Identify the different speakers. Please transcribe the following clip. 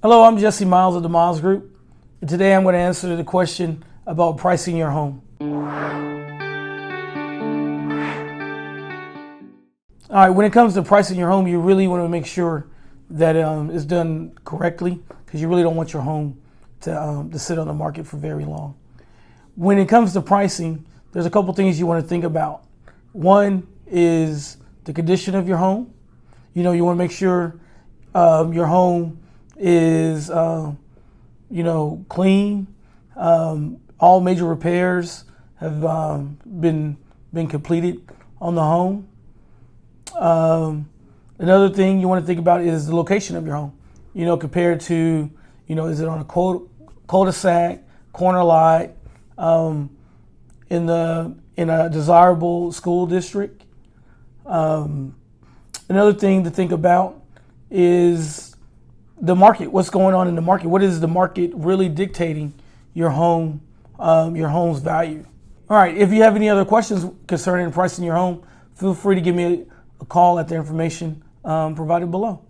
Speaker 1: Hello, I'm Jesse Myles of the Myles Group, and today I'm going to answer the question about pricing your home. All right, when it comes to pricing your home, you really want to make sure that it's done correctly, because you really don't want your home to sit on the market for very long. When it comes to pricing, there's a couple things you want to think about. One is the condition of your home. You want to make sure your home is clean. All major repairs have been completed on the home. Another thing you want to think about is the location of your home. Compared to is it on a cul-de-sac, corner lot, in a desirable school district. Another thing to think about is the market. What's going on in the market? What is the market really dictating your home's value? All right. If you have any other questions concerning pricing your home, feel free to give me a call at the information provided below.